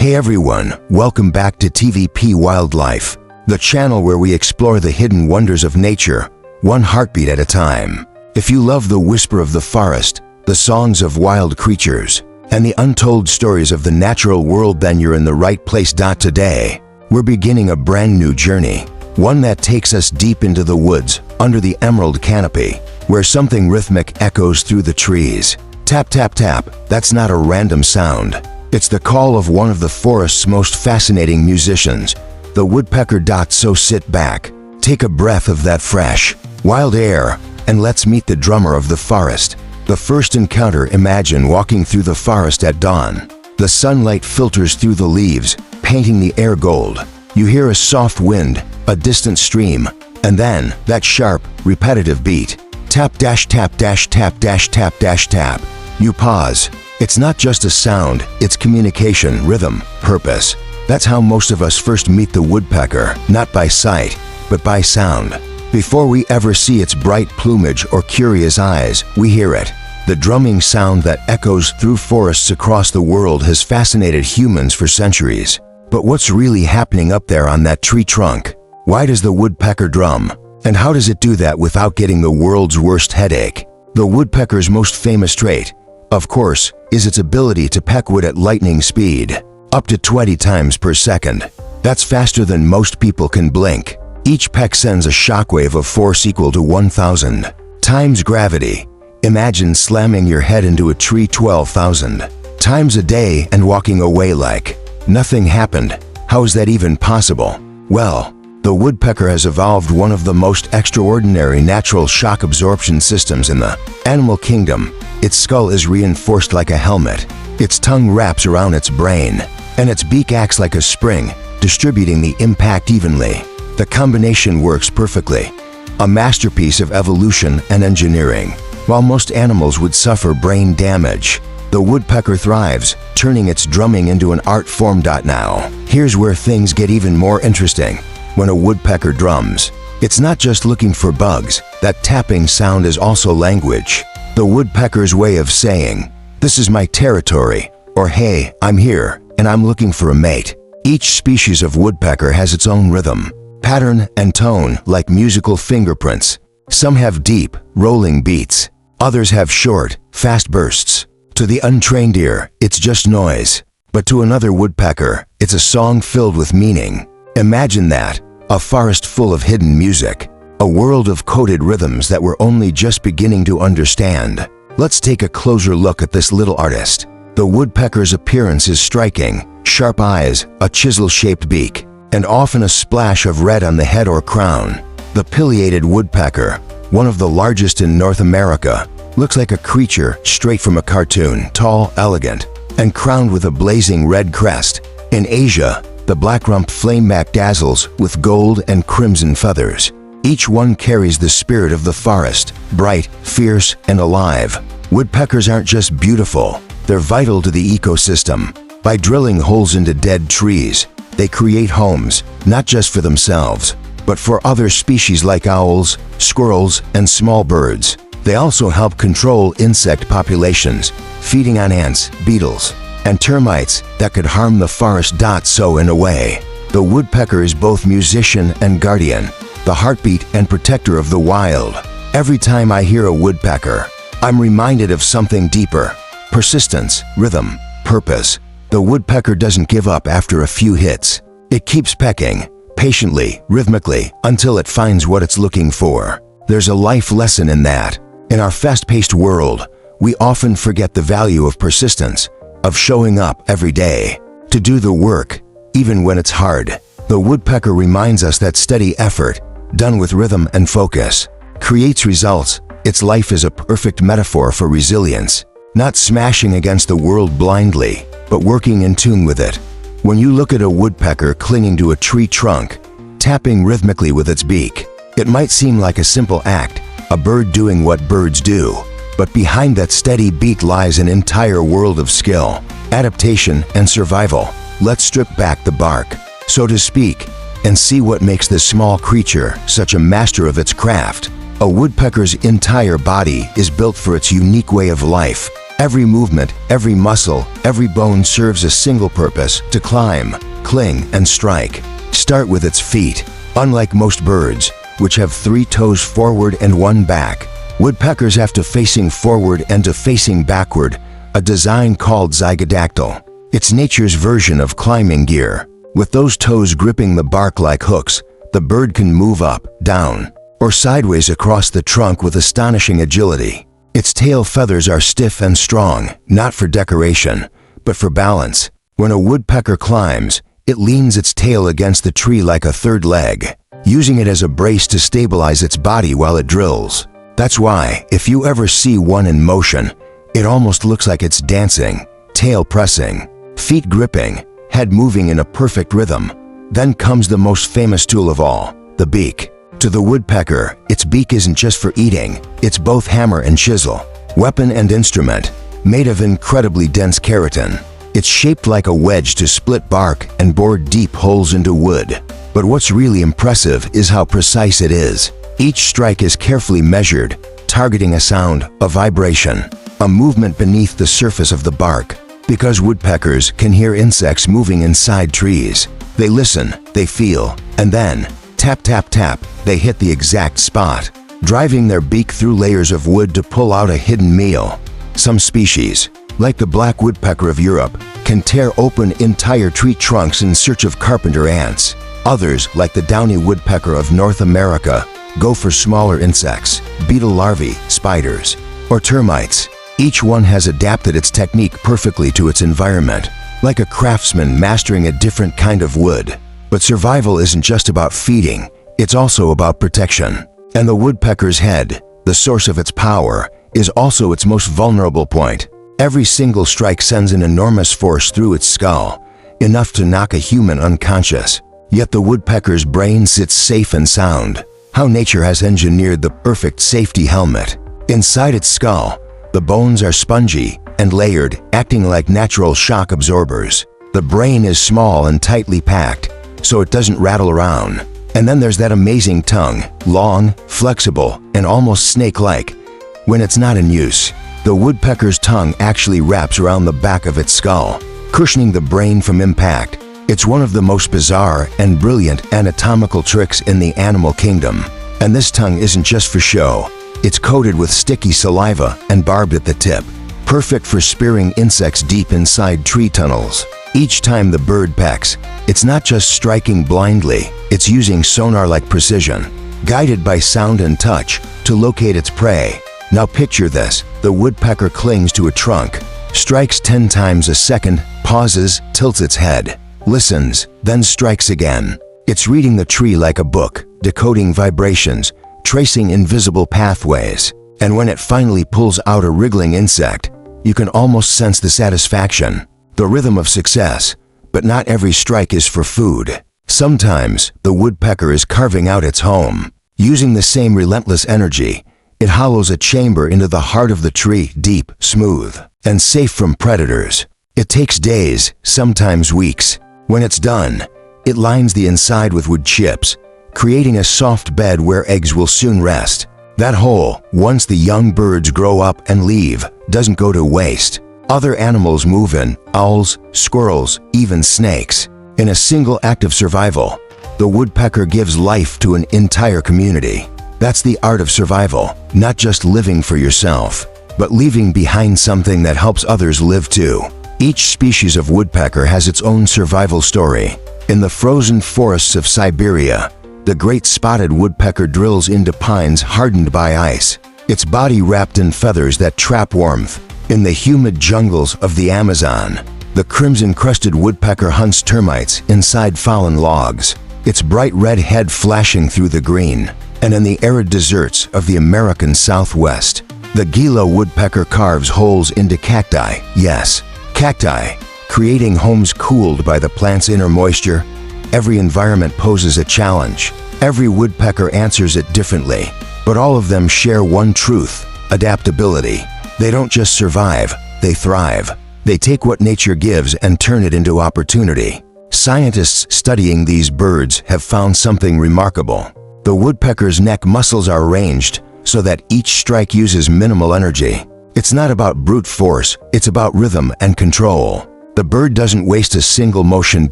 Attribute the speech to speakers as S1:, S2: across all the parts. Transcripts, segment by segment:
S1: Hey everyone, welcome back to TVP Wildlife, the channel where we explore the hidden wonders of nature, one heartbeat at a time. If you love the whisper of the forest, the songs of wild creatures, and the untold stories of the natural world, then you're in the right place. Today, we're beginning a brand new journey, one that takes us deep into the woods, under the emerald canopy, where something rhythmic echoes through the trees. Tap, tap, tap, that's not a random sound. It's the call of one of the forest's most fascinating musicians, the woodpecker. So sit back, take a breath of that fresh, wild air, and let's meet the drummer of the forest. The first encounter: imagine walking through the forest at dawn. The sunlight filters through the leaves, painting the air gold. You hear a soft wind, a distant stream, and then that sharp, repetitive beat. Tap dash tap dash tap dash tap dash tap. You pause. It's not just a sound, it's communication, rhythm, purpose. That's how most of us first meet the woodpecker, not by sight, but by sound. Before we ever see its bright plumage or curious eyes, we hear it. The drumming sound that echoes through forests across the world has fascinated humans for centuries. But what's really happening up there on that tree trunk? Why does the woodpecker drum? And how does it do that without getting the world's worst headache? The woodpecker's most famous trait, of course, is its ability to peck wood at lightning speed, up to 20 times per second. That's faster than most people can blink. Each peck sends a shockwave of force equal to 1,000 times gravity. Imagine slamming your head into a tree 12,000 times a day and walking away like nothing happened. How is that even possible? Well, the woodpecker has evolved one of the most extraordinary natural shock absorption systems in the animal kingdom. Its skull is reinforced like a helmet, its tongue wraps around its brain, and its beak acts like a spring, distributing the impact evenly. The combination works perfectly, a masterpiece of evolution and engineering. While most animals would suffer brain damage, the woodpecker thrives, turning its drumming into an art form. Now, here's where things get even more interesting. When a woodpecker drums, it's not just looking for bugs. That tapping sound is also language. The woodpecker's way of saying, "This is my territory," or "Hey, I'm here, and I'm looking for a mate." Each species of woodpecker has its own rhythm, pattern, and tone, like musical fingerprints. Some have deep, rolling beats. Others have short, fast bursts. To the untrained ear, it's just noise. But to another woodpecker, it's a song filled with meaning. Imagine that, a forest full of hidden music, a world of coded rhythms that we're only just beginning to understand. Let's take a closer look at this little artist. The woodpecker's appearance is striking: sharp eyes, a chisel-shaped beak, and often a splash of red on the head or crown. The pileated woodpecker, one of the largest in North America, looks like a creature straight from a cartoon, tall, elegant, and crowned with a blazing red crest. In Asia, the black-rumped flameback dazzles with gold and crimson feathers. Each one carries the spirit of the forest, bright, fierce, and alive. Woodpeckers aren't just beautiful, they're vital to the ecosystem. By drilling holes into dead trees, they create homes, not just for themselves, but for other species like owls, squirrels, and small birds. They also help control insect populations, feeding on ants, beetles, and termites that could harm the forest. So in a way, the woodpecker is both musician and guardian, the heartbeat and protector of the wild. Every time I hear a woodpecker, I'm reminded of something deeper: persistence, rhythm, purpose. The woodpecker doesn't give up after a few hits. It keeps pecking, patiently, rhythmically, until it finds what it's looking for. There's a life lesson in that. In our fast-paced world, we often forget the value of persistence, of showing up every day, to do the work, even when it's hard. The woodpecker reminds us that steady effort, done with rhythm and focus, creates results. Its life is a perfect metaphor for resilience, not smashing against the world blindly, but working in tune with it. When you look at a woodpecker clinging to a tree trunk, tapping rhythmically with its beak, it might seem like a simple act, a bird doing what birds do. But behind that steady beat lies an entire world of skill, adaptation, and survival. Let's strip back the bark, so to speak, and see what makes this small creature such a master of its craft. A woodpecker's entire body is built for its unique way of life. Every movement, every muscle, every bone serves a single purpose: to climb, cling, and strike. Start with its feet. Unlike most birds, which have 3 toes forward and 1 back, woodpeckers have to facing forward and to facing backward, a design called zygodactyl. It's nature's version of climbing gear. With those toes gripping the bark like hooks, the bird can move up, down, or sideways across the trunk with astonishing agility. Its tail feathers are stiff and strong, not for decoration, but for balance. When a woodpecker climbs, it leans its tail against the tree like a third leg, using it as a brace to stabilize its body while it drills. That's why, if you ever see one in motion, it almost looks like it's dancing, tail pressing, feet gripping, head moving in a perfect rhythm. Then comes the most famous tool of all, the beak. To the woodpecker, its beak isn't just for eating, it's both hammer and chisel, weapon and instrument, made of incredibly dense keratin. It's shaped like a wedge to split bark and bore deep holes into wood. But what's really impressive is how precise it is. Each strike is carefully measured, targeting a sound, a vibration, a movement beneath the surface of the bark. Because woodpeckers can hear insects moving inside trees, they listen, they feel, and then, tap tap tap, they hit the exact spot, driving their beak through layers of wood to pull out a hidden meal. Some species, like the black woodpecker of Europe, can tear open entire tree trunks in search of carpenter ants. Others, like the downy woodpecker of North America, go for smaller insects, beetle larvae, spiders, or termites. Each one has adapted its technique perfectly to its environment, like a craftsman mastering a different kind of wood. But survival isn't just about feeding, it's also about protection. And the woodpecker's head, the source of its power, is also its most vulnerable point. Every single strike sends an enormous force through its skull, enough to knock a human unconscious. Yet the woodpecker's brain sits safe and sound. How nature has engineered the perfect safety helmet. Inside its skull, the bones are spongy and layered, acting like natural shock absorbers. The brain is small and tightly packed, so it doesn't rattle around. And then there's that amazing tongue, long, flexible, and almost snake-like. When it's not in use, the woodpecker's tongue actually wraps around the back of its skull, cushioning the brain from impact. It's one of the most bizarre and brilliant anatomical tricks in the animal kingdom. And this tongue isn't just for show. It's coated with sticky saliva and barbed at the tip, perfect for spearing insects deep inside tree tunnels. Each time the bird pecks, it's not just striking blindly, it's using sonar-like precision, guided by sound and touch, to locate its prey. Now picture this: the woodpecker clings to a trunk, strikes 10 times a second, pauses, tilts its head, listens, then strikes again. It's reading the tree like a book, decoding vibrations, tracing invisible pathways. And when it finally pulls out a wriggling insect, you can almost sense the satisfaction, the rhythm of success. But not every strike is for food. Sometimes, the woodpecker is carving out its home. Using the same relentless energy, it hollows a chamber into the heart of the tree, deep, smooth, and safe from predators. It takes days, sometimes weeks. When it's done, it lines the inside with wood chips, creating a soft bed where eggs will soon rest. That hole, once the young birds grow up and leave, doesn't go to waste. Other animals move in, owls, squirrels, even snakes. In a single act of survival, the woodpecker gives life to an entire community. That's the art of survival, not just living for yourself, but leaving behind something that helps others live too. Each species of woodpecker has its own survival story. In the frozen forests of Siberia, the great spotted woodpecker drills into pines hardened by ice, its body wrapped in feathers that trap warmth. In the humid jungles of the Amazon, the crimson-crested woodpecker hunts termites inside fallen logs, its bright red head flashing through the green. And in the arid deserts of the American Southwest, the Gila woodpecker carves holes into cacti, yes, cacti, creating homes cooled by the plant's inner moisture. Every environment poses a challenge. Every woodpecker answers it differently, but all of them share one truth: adaptability. They don't just survive, they thrive. They take what nature gives and turn it into opportunity. Scientists studying these birds have found something remarkable. The woodpecker's neck muscles are arranged so that each strike uses minimal energy. It's not about brute force, it's about rhythm and control. The bird doesn't waste a single motion.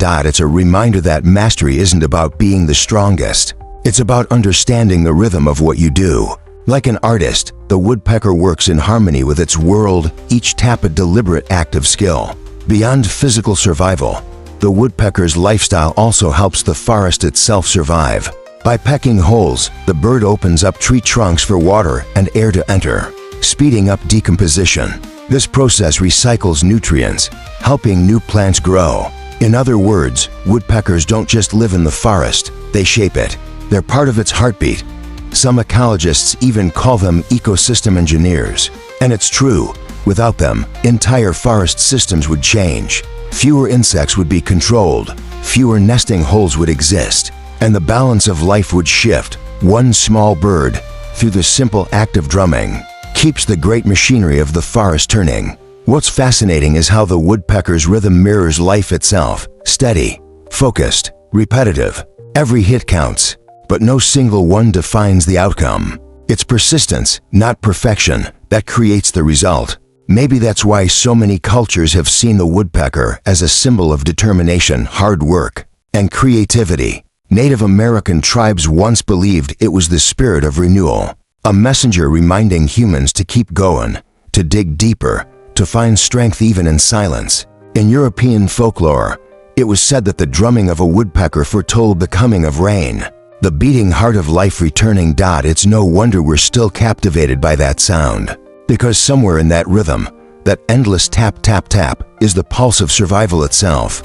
S1: It's a reminder that mastery isn't about being the strongest. It's about understanding the rhythm of what you do. Like an artist, the woodpecker works in harmony with its world, each tap a deliberate act of skill. Beyond physical survival, the woodpecker's lifestyle also helps the forest itself survive. By pecking holes, the bird opens up tree trunks for water and air to enter, speeding up decomposition. This process recycles nutrients, helping new plants grow. In other words, woodpeckers don't just live in the forest, they shape it. They're part of its heartbeat. Some ecologists even call them ecosystem engineers. And it's true, without them, entire forest systems would change. Fewer insects would be controlled, fewer nesting holes would exist, and the balance of life would shift. One small bird, through the simple act of drumming, keeps the great machinery of the forest turning. What's fascinating is how the woodpecker's rhythm mirrors life itself. Steady, focused, repetitive. Every hit counts, but no single one defines the outcome. It's persistence, not perfection, that creates the result. Maybe that's why so many cultures have seen the woodpecker as a symbol of determination, hard work, and creativity. Native American tribes once believed it was the spirit of renewal, a messenger reminding humans to keep going, to dig deeper, to find strength even in silence. In European folklore, it was said that the drumming of a woodpecker foretold the coming of rain, the beating heart of life returning. It's no wonder we're still captivated by that sound, because somewhere in that rhythm, that endless tap tap tap, is the pulse of survival itself.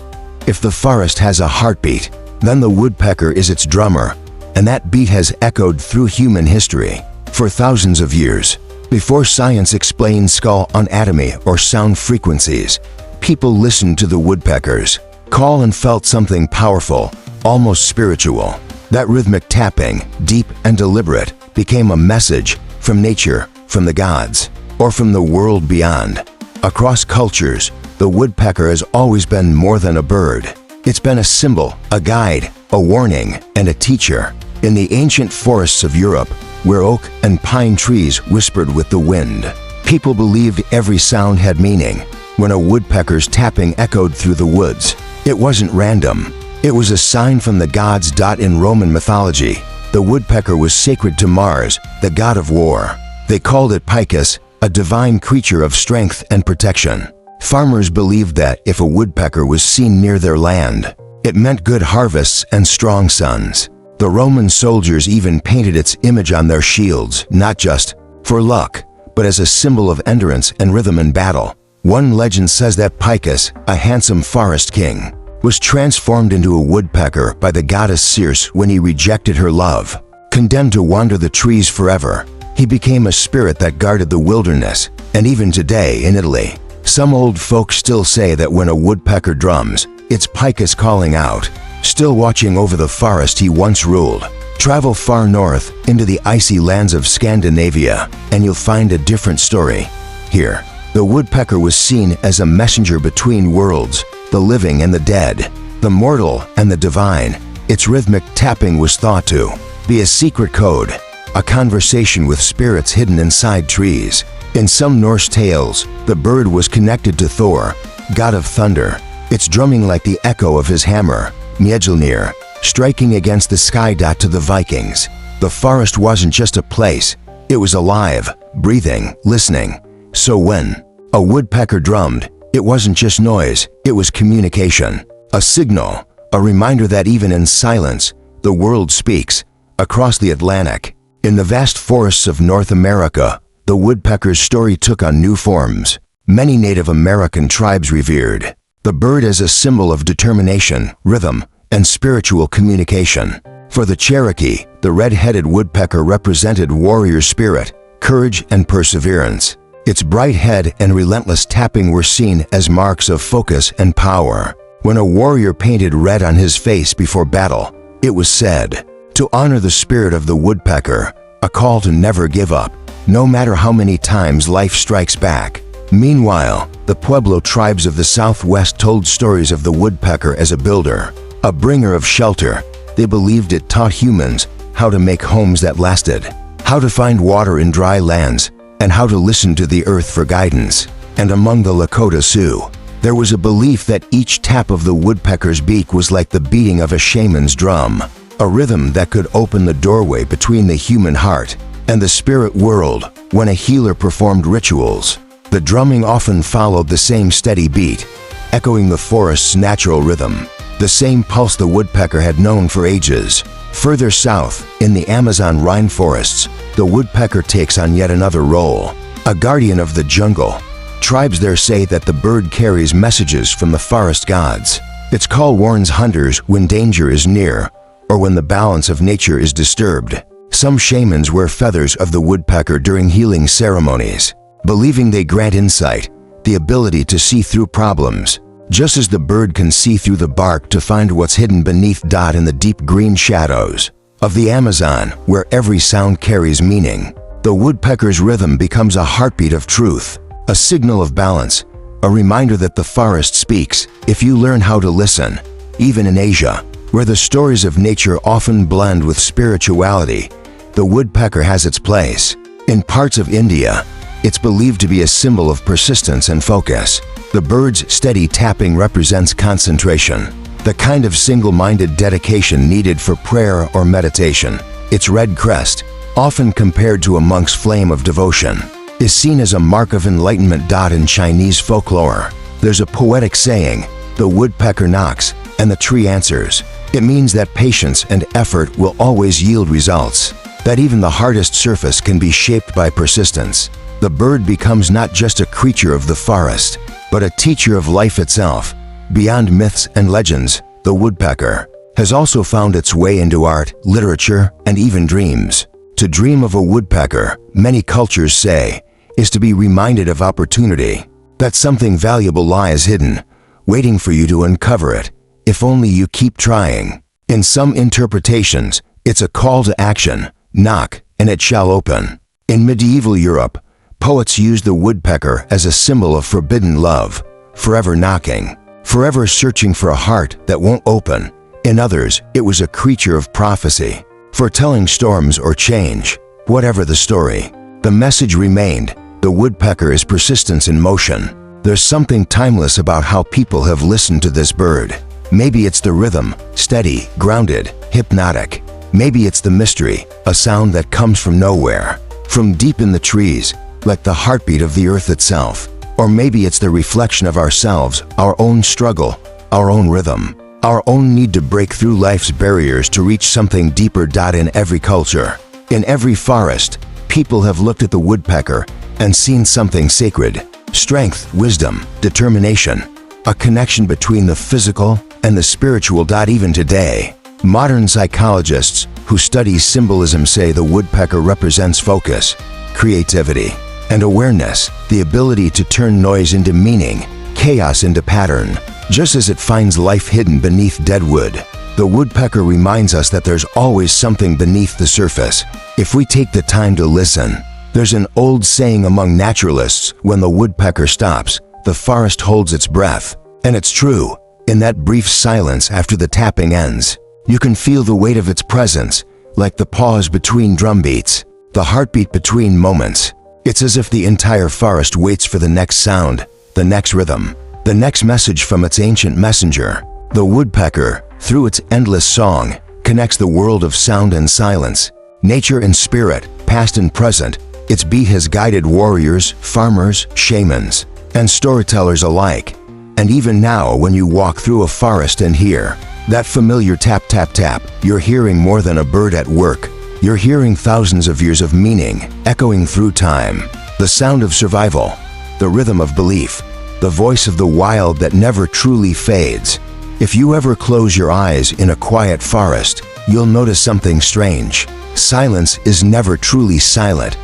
S1: If the forest has a heartbeat, then the woodpecker is its drummer, and that beat has echoed through human history for thousands of years. Before science explained skull anatomy or sound frequencies, people listened to the woodpecker's call and felt something powerful, almost spiritual. That rhythmic tapping, deep and deliberate, became a message from nature, from the gods, or from the world beyond. Across cultures, the woodpecker has always been more than a bird. It's been a symbol, a guide, a warning, and a teacher. In the ancient forests of Europe, where oak and pine trees whispered with the wind, people believed every sound had meaning. When a woodpecker's tapping echoed through the woods, it wasn't random. It was a sign from the gods. In Roman mythology, the woodpecker was sacred to Mars, the god of war. They called it Picus, a divine creature of strength and protection. Farmers believed that if a woodpecker was seen near their land, it meant good harvests and strong sons. The Roman soldiers even painted its image on their shields, not just for luck, but as a symbol of endurance and rhythm in battle. One legend says that Picus, a handsome forest king, was transformed into a woodpecker by the goddess Circe when he rejected her love. Condemned to wander the trees forever, he became a spirit that guarded the wilderness. And even today in Italy, some old folks still say that when a woodpecker drums, it's Picus calling out, still watching over the forest he once ruled. Travel far north into the icy lands of Scandinavia, and you'll find a different story. Here, the woodpecker was seen as a messenger between worlds, the living and the dead, the mortal and the divine. Its rhythmic tapping was thought to be a secret code, a conversation with spirits hidden inside trees. In some Norse tales, the bird was connected to Thor, god of thunder, its drumming like the echo of his hammer, Mjolnir, striking against the sky. To the Vikings, the forest wasn't just a place, it was alive, breathing, listening. So when a woodpecker drummed, it wasn't just noise, it was communication, a signal, a reminder that even in silence, the world speaks. Across the Atlantic, in the vast forests of North America, the woodpecker's story took on new forms. Many Native American tribes revered the bird as a symbol of determination, rhythm, and spiritual communication. For the Cherokee, the red-headed woodpecker represented warrior spirit, courage, and perseverance. Its bright head and relentless tapping were seen as marks of focus and power. When a warrior painted red on his face before battle, it was said to honor the spirit of the woodpecker, a call to never give up, no matter how many times life strikes back. Meanwhile, the Pueblo tribes of the Southwest told stories of the woodpecker as a builder, a bringer of shelter. They believed it taught humans how to make homes that lasted, how to find water in dry lands, and how to listen to the earth for guidance. And among the Lakota Sioux, there was a belief that each tap of the woodpecker's beak was like the beating of a shaman's drum, a rhythm that could open the doorway between the human heart and the spirit world. When a healer performed rituals, the drumming often followed the same steady beat, echoing the forest's natural rhythm, the same pulse the woodpecker had known for ages. Further south, in the Amazon rainforests, the woodpecker takes on yet another role, a guardian of the jungle. Tribes there say that the bird carries messages from the forest gods. Its call warns hunters when danger is near or when the balance of nature is disturbed. Some shamans wear feathers of the woodpecker during healing ceremonies, believing they grant insight, the ability to see through problems, just as the bird can see through the bark to find what's hidden beneath in the deep green shadows of the Amazon, where every sound carries meaning. The woodpecker's rhythm becomes a heartbeat of truth, a signal of balance, a reminder that the forest speaks if you learn how to listen. Even in Asia, where the stories of nature often blend with spirituality, the woodpecker has its place. In parts of India, it's believed to be a symbol of persistence and focus. The bird's steady tapping represents concentration, the kind of single-minded dedication needed for prayer or meditation. Its red crest, often compared to a monk's flame of devotion, is seen as a mark of enlightenment. In Chinese folklore, there's a poetic saying, "The woodpecker knocks, and the tree answers." It means that patience and effort will always yield results, that even the hardest surface can be shaped by persistence. The bird becomes not just a creature of the forest, but a teacher of life itself. Beyond myths and legends, the woodpecker has also found its way into art, literature, and even dreams. To dream of a woodpecker, many cultures say, is to be reminded of opportunity, that something valuable lies hidden, waiting for you to uncover it, if only you keep trying. In some interpretations, it's a call to action: knock, and it shall open. In medieval Europe, poets used the woodpecker as a symbol of forbidden love, forever knocking, forever searching for a heart that won't open. In others, it was a creature of prophecy, foretelling storms or change. Whatever the story, the message remained: the woodpecker is persistence in motion. There's something timeless about how people have listened to this bird. Maybe it's the rhythm, steady, grounded, hypnotic. Maybe it's the mystery, a sound that comes from nowhere, from deep in the trees, like the heartbeat of the earth itself. Or maybe it's the reflection of ourselves, our own struggle, our own rhythm, our own need to break through life's barriers to reach something deeper. In every culture, in every forest, people have looked at the woodpecker and seen something sacred: strength, wisdom, determination, a connection between the physical and the spiritual. Even today, modern psychologists who study symbolism say the woodpecker represents focus, creativity, and awareness, the ability to turn noise into meaning, chaos into pattern, just as it finds life hidden beneath dead wood. The woodpecker reminds us that there's always something beneath the surface, if we take the time to listen. There's an old saying among naturalists: when the woodpecker stops, the forest holds its breath. And it's true. In that brief silence after the tapping ends, you can feel the weight of its presence, like the pause between drum beats, the heartbeat between moments. It's as if the entire forest waits for the next sound, the next rhythm, the next message from its ancient messenger. The woodpecker, through its endless song, connects the world of sound and silence, nature and spirit, past and present. Its beat has guided warriors, farmers, shamans, and storytellers alike. And even now, when you walk through a forest and hear that familiar tap, tap, tap, you're hearing more than a bird at work. You're hearing thousands of years of meaning, echoing through time. The sound of survival, the rhythm of belief, the voice of the wild that never truly fades. If you ever close your eyes in a quiet forest, you'll notice something strange. Silence is never truly silent.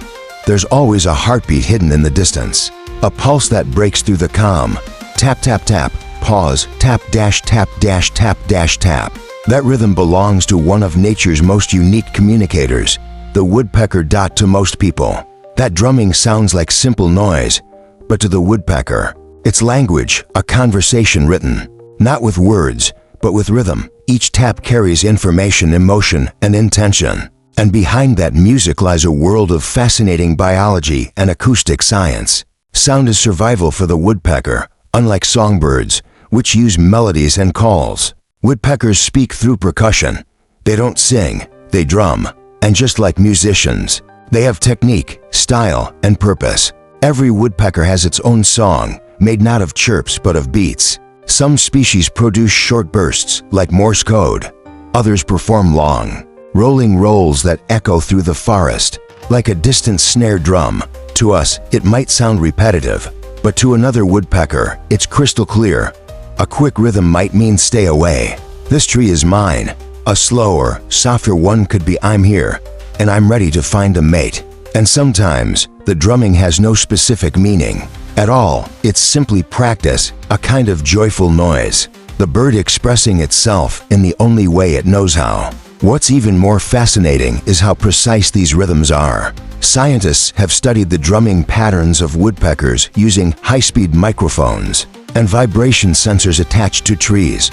S1: There's always a heartbeat hidden in the distance, a pulse that breaks through the calm. Tap, tap, tap, pause, tap, dash, tap, dash, tap, dash, tap. That rhythm belongs to one of nature's most unique communicators, the woodpecker. To most people, that drumming sounds like simple noise, but to the woodpecker, it's language, a conversation written, not with words, but with rhythm. Each tap carries information, emotion, and intention. And behind that music lies a world of fascinating biology and acoustic science. Sound is survival for the woodpecker, unlike songbirds, which use melodies and calls. Woodpeckers speak through percussion. They don't sing, they drum. And just like musicians, they have technique, style, and purpose. Every woodpecker has its own song, made not of chirps but of beats. Some species produce short bursts, like Morse code. Others perform long, rolling rolls that echo through the forest, like a distant snare drum. To us, it might sound repetitive, but to another woodpecker, it's crystal clear. A quick rhythm might mean stay away. This tree is mine. A slower, softer one could be I'm here, and I'm ready to find a mate. And sometimes, the drumming has no specific meaning at all. It's simply practice, a kind of joyful noise. The bird expressing itself in the only way it knows how. What's even more fascinating is how precise these rhythms are. Scientists have studied the drumming patterns of woodpeckers using high-speed microphones and vibration sensors attached to trees.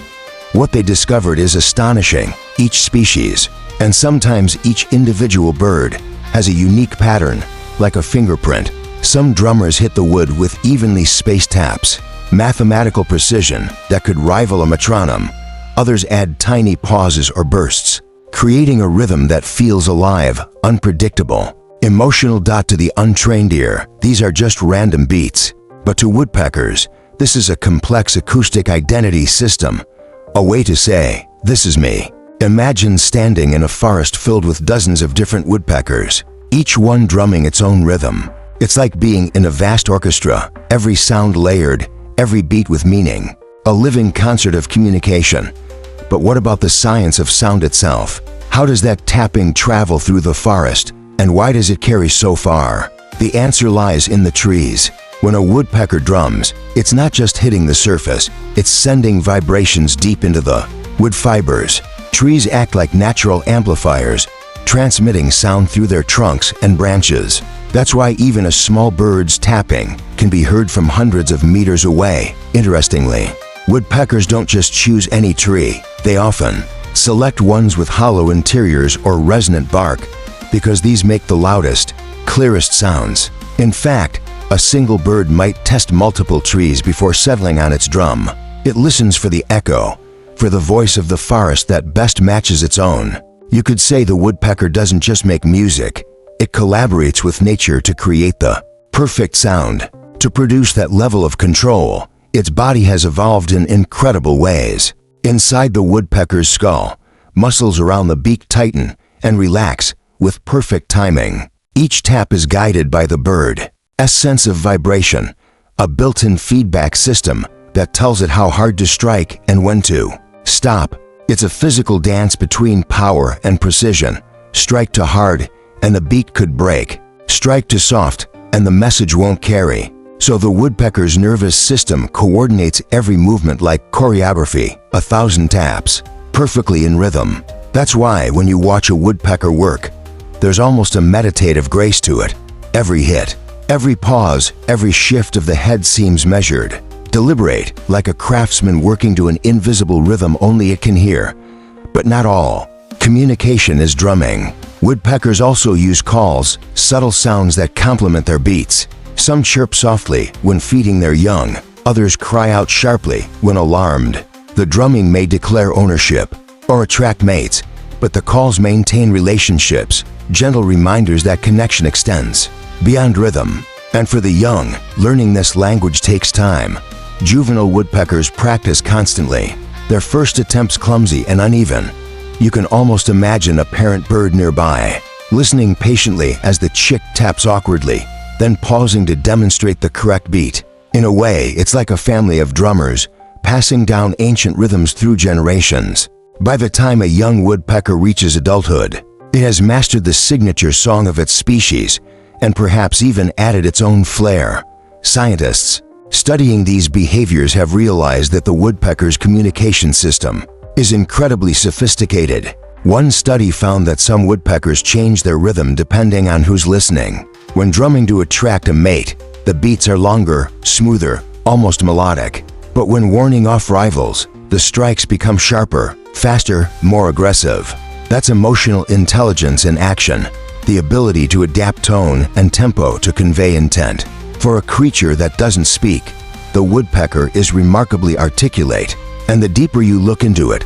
S1: What they discovered is astonishing. Each species, and sometimes each individual bird, has a unique pattern, like a fingerprint. Some drummers hit the wood with evenly spaced taps, mathematical precision that could rival a metronome. Others add tiny pauses or bursts, creating a rhythm that feels alive, unpredictable, emotional. To the untrained ear, these are just random beats. But to woodpeckers, this is a complex acoustic identity system, a way to say, this is me. Imagine standing in a forest filled with dozens of different woodpeckers, each one drumming its own rhythm. It's like being in a vast orchestra, every sound layered, every beat with meaning, a living concert of communication. But what about the science of sound itself? How does that tapping travel through the forest, and why does it carry so far? The answer lies in the trees. When a woodpecker drums, it's not just hitting the surface, it's sending vibrations deep into the wood fibers. Trees act like natural amplifiers, transmitting sound through their trunks and branches. That's why even a small bird's tapping can be heard from hundreds of meters away. Interestingly, woodpeckers don't just choose any tree. They often select ones with hollow interiors or resonant bark, because these make the loudest, clearest sounds. In fact, a single bird might test multiple trees before settling on its drum. It listens for the echo, for the voice of the forest that best matches its own. You could say the woodpecker doesn't just make music, it collaborates with nature to create the perfect sound. To produce that level of control, its body has evolved in incredible ways. Inside the woodpecker's skull, muscles around the beak tighten and relax with perfect timing. Each tap is guided by the bird's sense of vibration, a built-in feedback system that tells it how hard to strike and when to stop. It's a physical dance between power and precision. Strike too hard, and the beat could break. Strike too soft, and the message won't carry. So the woodpecker's nervous system coordinates every movement like choreography, 1,000 taps, perfectly in rhythm. That's why when you watch a woodpecker work, there's almost a meditative grace to it. Every hit, every pause, every shift of the head seems measured, deliberate, like a craftsman working to an invisible rhythm only it can hear. But not all communication is drumming. Woodpeckers also use calls, subtle sounds that complement their beats. Some chirp softly when feeding their young, others cry out sharply when alarmed. The drumming may declare ownership or attract mates, but the calls maintain relationships, gentle reminders that connection extends beyond rhythm. And for the young, learning this language takes time. Juvenile woodpeckers practice constantly, their first attempts clumsy and uneven. You can almost imagine a parent bird nearby, listening patiently as the chick taps awkwardly, then pausing to demonstrate the correct beat. In a way, it's like a family of drummers, passing down ancient rhythms through generations. By the time a young woodpecker reaches adulthood, it has mastered the signature song of its species, and perhaps even added its own flair. Scientists studying these behaviors have realized that the woodpecker's communication system is incredibly sophisticated. One study found that some woodpeckers change their rhythm depending on who's listening. When drumming to attract a mate, the beats are longer, smoother, almost melodic. But when warning off rivals, the strikes become sharper, faster, more aggressive. That's emotional intelligence in action, the ability to adapt tone and tempo to convey intent. For a creature that doesn't speak, the woodpecker is remarkably articulate, and the deeper you look into it,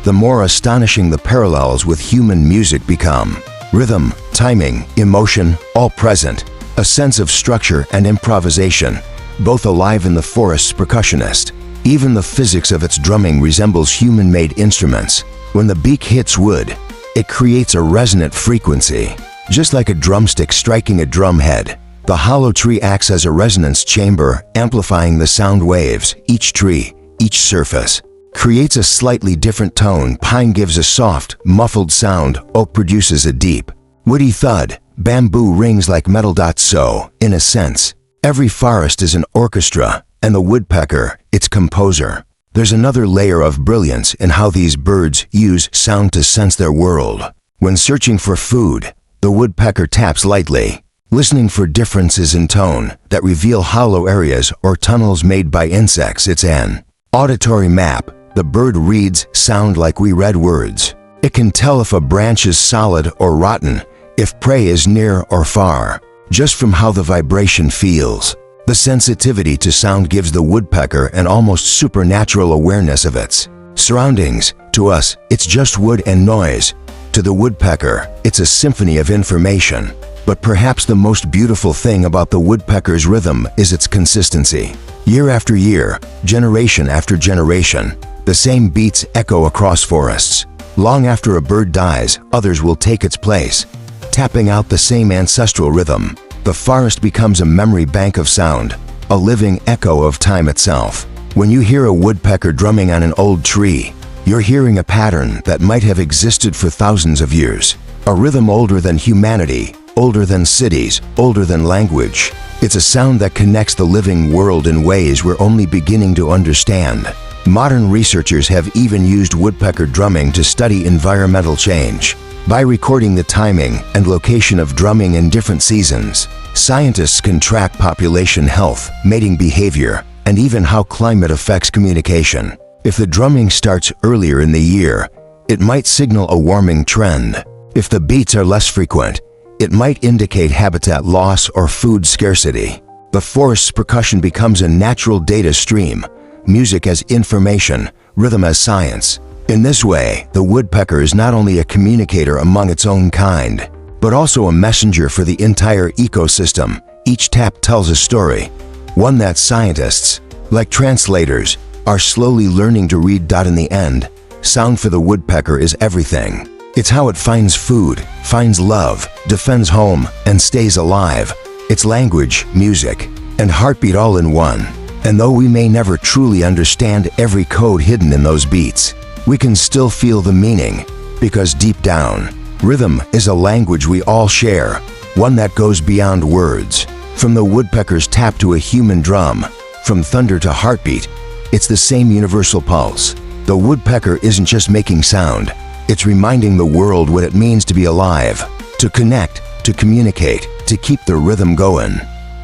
S1: the more astonishing the parallels with human music become. Rhythm, timing, emotion, all present. A sense of structure and improvisation, both alive in the forest's percussionist. Even the physics of its drumming resembles human-made instruments. When the beak hits wood, it creates a resonant frequency. Just like a drumstick striking a drum head, the hollow tree acts as a resonance chamber, amplifying the sound waves. Each tree, each surface, creates a slightly different tone. Pine gives a soft, muffled sound. Oak produces a deep, woody thud. Bamboo rings like metal. So, in a sense, every forest is an orchestra, and the woodpecker, its composer. There's another layer of brilliance in how these birds use sound to sense their world. When searching for food, the woodpecker taps lightly, listening for differences in tone that reveal hollow areas or tunnels made by insects. It's an auditory map. The bird reads sound like we read words. It can tell if a branch is solid or rotten, if prey is near or far, just from how the vibration feels. The sensitivity to sound gives the woodpecker an almost supernatural awareness of its surroundings. To us, it's just wood and noise. To the woodpecker, it's a symphony of information. But perhaps the most beautiful thing about the woodpecker's rhythm is its consistency. Year after year, generation after generation, the same beats echo across forests. Long after a bird dies, others will take its place, tapping out the same ancestral rhythm. The forest becomes a memory bank of sound, a living echo of time itself. When you hear a woodpecker drumming on an old tree, you're hearing a pattern that might have existed for thousands of years. A rhythm older than humanity, older than cities, older than language. It's a sound that connects the living world in ways we're only beginning to understand. Modern researchers have even used woodpecker drumming to study environmental change. By recording the timing and location of drumming in different seasons, scientists can track population health, mating behavior, and even how climate affects communication. If the drumming starts earlier in the year, it might signal a warming trend. If the beats are less frequent, it might indicate habitat loss or food scarcity. The forest's percussion becomes a natural data stream, music as information, rhythm as science. In this way, the woodpecker is not only a communicator among its own kind, but also a messenger for the entire ecosystem. Each tap tells a story, one that scientists, like translators, are slowly learning to read. In the end, sound for the woodpecker is everything. It's how it finds food, finds love, defends home, and stays alive. It's language, music, and heartbeat all in one. And though we may never truly understand every code hidden in those beats, we can still feel the meaning, because deep down, rhythm is a language we all share, one that goes beyond words. From the woodpecker's tap to a human drum, from thunder to heartbeat, it's the same universal pulse. The woodpecker isn't just making sound, it's reminding the world what it means to be alive, to connect, to communicate, to keep the rhythm going.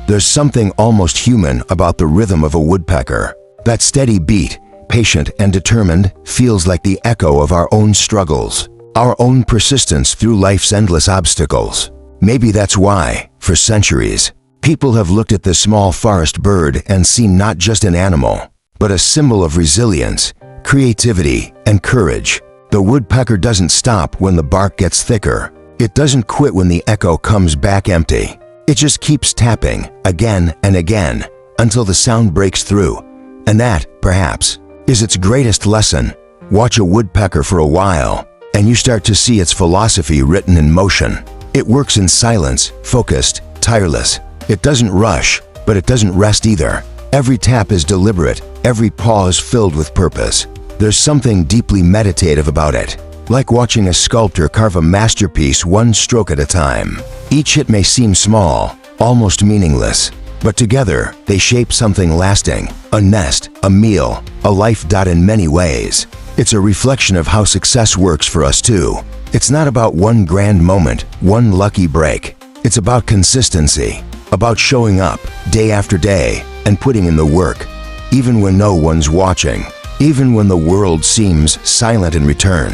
S1: There's something almost human about the rhythm of a woodpecker. That steady beat, patient and determined, feels like the echo of our own struggles, our own persistence through life's endless obstacles. Maybe that's why, for centuries, people have looked at the small forest bird and seen not just an animal, but a symbol of resilience, creativity, and courage. The woodpecker doesn't stop when the bark gets thicker. It doesn't quit when the echo comes back empty. It just keeps tapping again and again until the sound breaks through. And that, perhaps, is its greatest lesson. Watch a woodpecker for a while, and you start to see its philosophy written in motion. It works in silence, focused, tireless. It doesn't rush, but it doesn't rest either. Every tap is deliberate, every pause filled with purpose. There's something deeply meditative about it, like watching a sculptor carve a masterpiece one stroke at a time. Each hit may seem small, almost meaningless, but together they shape something lasting, a nest, a meal, a life. In many ways, it's a reflection of how success works for us too. It's not about one grand moment, one lucky break. It's about consistency, about showing up day after day and putting in the work, even when no one's watching, even when the world seems silent in return.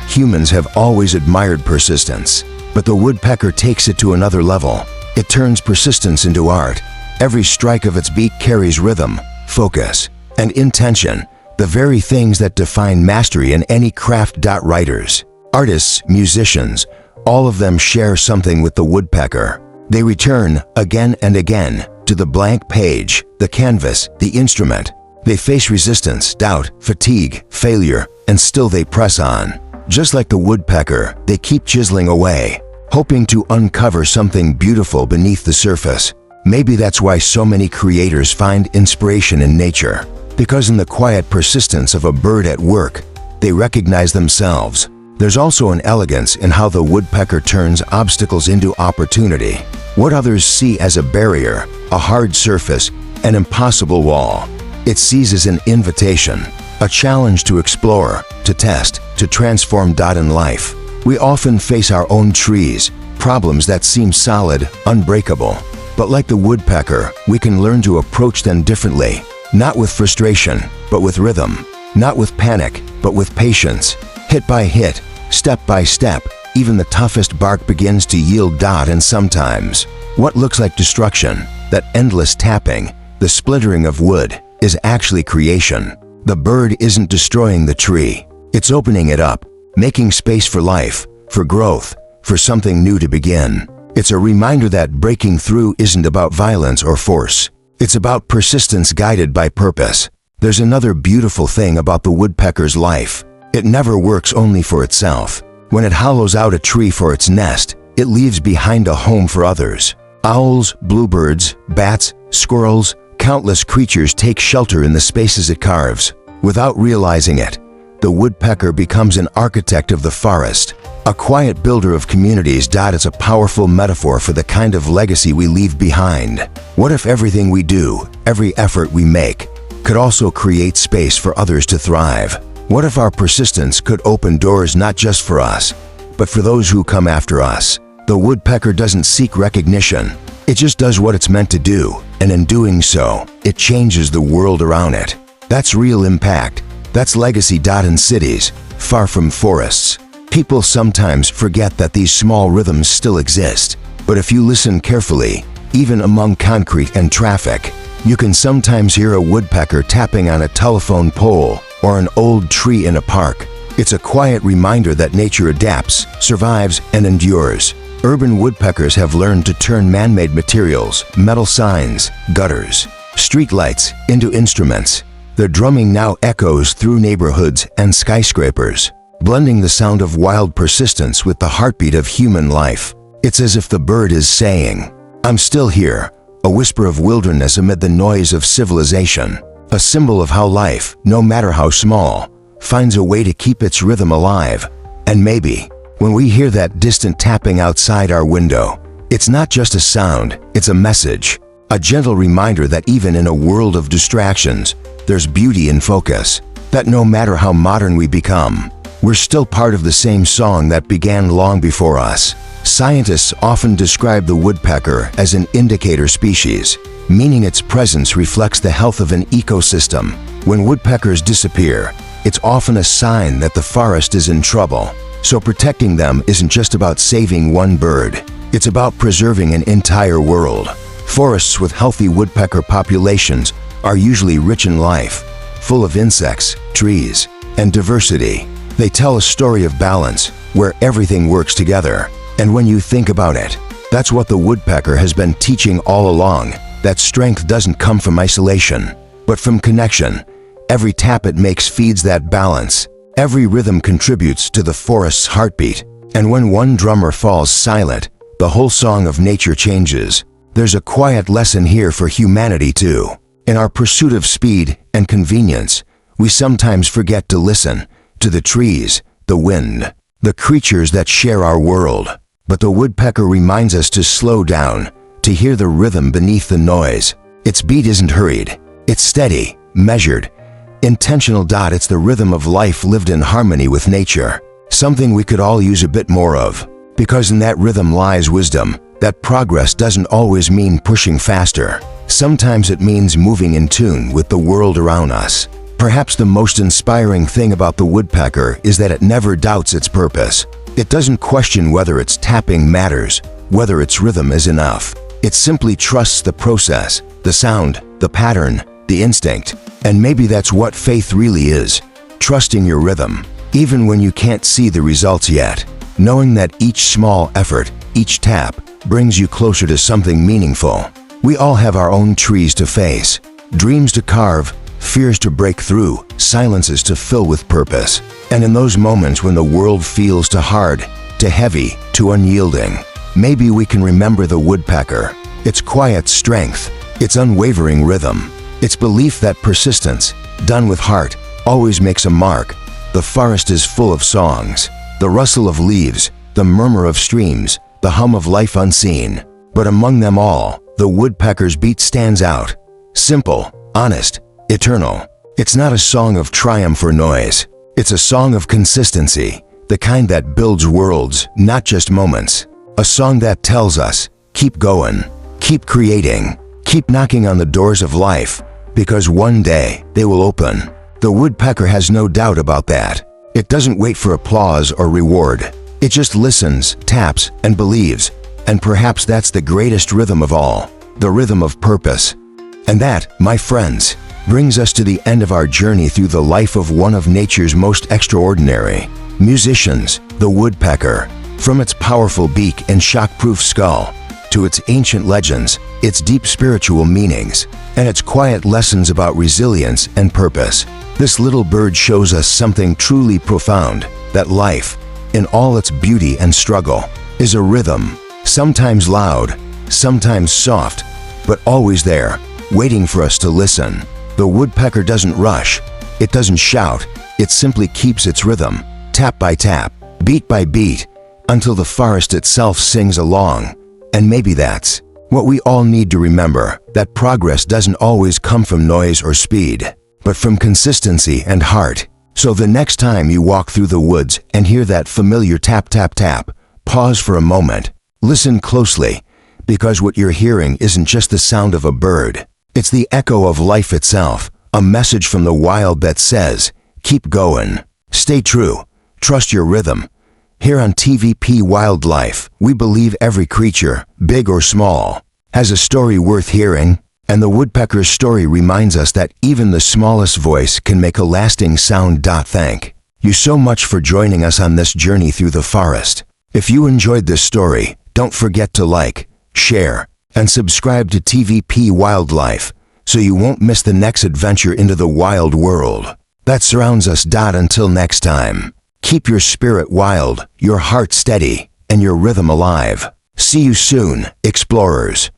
S1: Humans have always admired persistence, but the woodpecker takes it to another level. It turns persistence into art. Every strike of its beak carries rhythm, focus, and intention, the very things that define mastery in any craft. Writers, artists, musicians, all of them share something with the woodpecker. They return again and again to the blank page, the canvas, the instrument. They face resistance, doubt, fatigue, failure, and still they press on. Just like the woodpecker, they keep chiseling away, hoping to uncover something beautiful beneath the surface. Maybe that's why so many creators find inspiration in nature, because in the quiet persistence of a bird at work, they recognize themselves. There's also an elegance in how the woodpecker turns obstacles into opportunity. What others see as a barrier, a hard surface, an impossible wall, it sees as an invitation, a challenge to explore, to test, to transform. In life, we often face our own trees, problems that seem solid, unbreakable. But like the woodpecker, we can learn to approach them differently, not with frustration, but with rhythm, not with panic, but with patience. Hit by hit, step by step, even the toughest bark begins to yield. And sometimes, what looks like destruction, that endless tapping, the splintering of wood, is actually creation. The bird isn't destroying the tree. It's opening it up, making space for life, for growth, for something new to begin. It's a reminder that breaking through isn't about violence or force. It's about persistence guided by purpose. There's another beautiful thing about the woodpecker's life. It never works only for itself. When it hollows out a tree for its nest, it leaves behind a home for others. Owls, bluebirds, bats, squirrels, countless creatures take shelter in the spaces it carves. Without realizing it, the woodpecker becomes an architect of the forest, a quiet builder of communities. It's a powerful metaphor for the kind of legacy we leave behind. What if everything we do, every effort we make, could also create space for others to thrive? What if our persistence could open doors not just for us, but for those who come after us? The woodpecker doesn't seek recognition. It just does what it's meant to do, and in doing so, it changes the world around it. That's real impact. That's legacy. In cities, far from forests, people sometimes forget that these small rhythms still exist. But if you listen carefully, even among concrete and traffic, you can sometimes hear a woodpecker tapping on a telephone pole or an old tree in a park. It's a quiet reminder that nature adapts, survives, and endures. Urban woodpeckers have learned to turn man-made materials, metal signs, gutters, streetlights into instruments. Their drumming now echoes through neighborhoods and skyscrapers, blending the sound of wild persistence with the heartbeat of human life. It's as if the bird is saying, "I'm still here," a whisper of wilderness amid the noise of civilization, a symbol of how life, no matter how small, finds a way to keep its rhythm alive. And maybe, when we hear that distant tapping outside our window, it's not just a sound, it's a message, a gentle reminder that even in a world of distractions, there's beauty in focus, that no matter how modern we become, we're still part of the same song that began long before us. Scientists often describe the woodpecker as an indicator species, meaning its presence reflects the health of an ecosystem. When woodpeckers disappear, it's often a sign that the forest is in trouble. So protecting them isn't just about saving one bird, it's about preserving an entire world. Forests with healthy woodpecker populations are usually rich in life, full of insects, trees, and diversity. They tell a story of balance, where everything works together. And when you think about it, that's what the woodpecker has been teaching all along, that strength doesn't come from isolation, but from connection. Every tap it makes feeds that balance. Every rhythm contributes to the forest's heartbeat. And when one drummer falls silent, the whole song of nature changes. There's a quiet lesson here for humanity too. In our pursuit of speed and convenience, we sometimes forget to listen to the trees, the wind, the creatures that share our world. But the woodpecker reminds us to slow down, to hear the rhythm beneath the noise. Its beat isn't hurried, it's steady, measured, intentional. It's the rhythm of life lived in harmony with nature, something we could all use a bit more of. Because in that rhythm lies wisdom, that progress doesn't always mean pushing faster. Sometimes it means moving in tune with the world around us. Perhaps the most inspiring thing about the woodpecker is that it never doubts its purpose. It doesn't question whether its tapping matters, whether its rhythm is enough. It simply trusts the process, the sound, the pattern, the instinct. And maybe that's what faith really is, trusting your rhythm, even when you can't see the results yet, knowing that each small effort, each tap, brings you closer to something meaningful. We all have our own trees to face, dreams to carve, fears to break through, silences to fill with purpose. And in those moments when the world feels too hard, too heavy, too unyielding, maybe we can remember the woodpecker, its quiet strength, its unwavering rhythm, its belief that persistence, done with heart, always makes a mark. The forest is full of songs, the rustle of leaves, the murmur of streams, the hum of life unseen. But among them all, the woodpecker's beat stands out. Simple, honest, eternal. It's not a song of triumph or noise. It's a song of consistency, the kind that builds worlds, not just moments. A song that tells us, keep going, keep creating, keep knocking on the doors of life, because one day they will open. The woodpecker has no doubt about that. It doesn't wait for applause or reward. It just listens, taps, and believes. And perhaps that's the greatest rhythm of all, the rhythm of purpose. And that, my friends, brings us to the end of our journey through the life of one of nature's most extraordinary musicians, the woodpecker. From its powerful beak and shockproof skull, to its ancient legends, its deep spiritual meanings, and its quiet lessons about resilience and purpose, this little bird shows us something truly profound, that life, in all its beauty and struggle, is a rhythm, sometimes loud, sometimes soft, but always there, waiting for us to listen. The woodpecker doesn't rush, it doesn't shout, it simply keeps its rhythm, tap by tap, beat by beat, until the forest itself sings along. And maybe that's what we all need to remember, that progress doesn't always come from noise or speed, but from consistency and heart. So the next time you walk through the woods and hear that familiar tap, tap, tap, pause for a moment, listen closely, because what you're hearing isn't just the sound of a bird. It's the echo of life itself, a message from the wild that says, keep going, stay true, trust your rhythm. Here on TVP Wildlife, we believe every creature, big or small, has a story worth hearing, and the woodpecker's story reminds us that even the smallest voice can make a lasting sound. Thank you so much for joining us on this journey through the forest. If you enjoyed this story, don't forget to like, share, and subscribe to TVP Wildlife so you won't miss the next adventure into the wild world that surrounds us. Until next time, keep your spirit wild, your heart steady, and your rhythm alive. See you soon, explorers.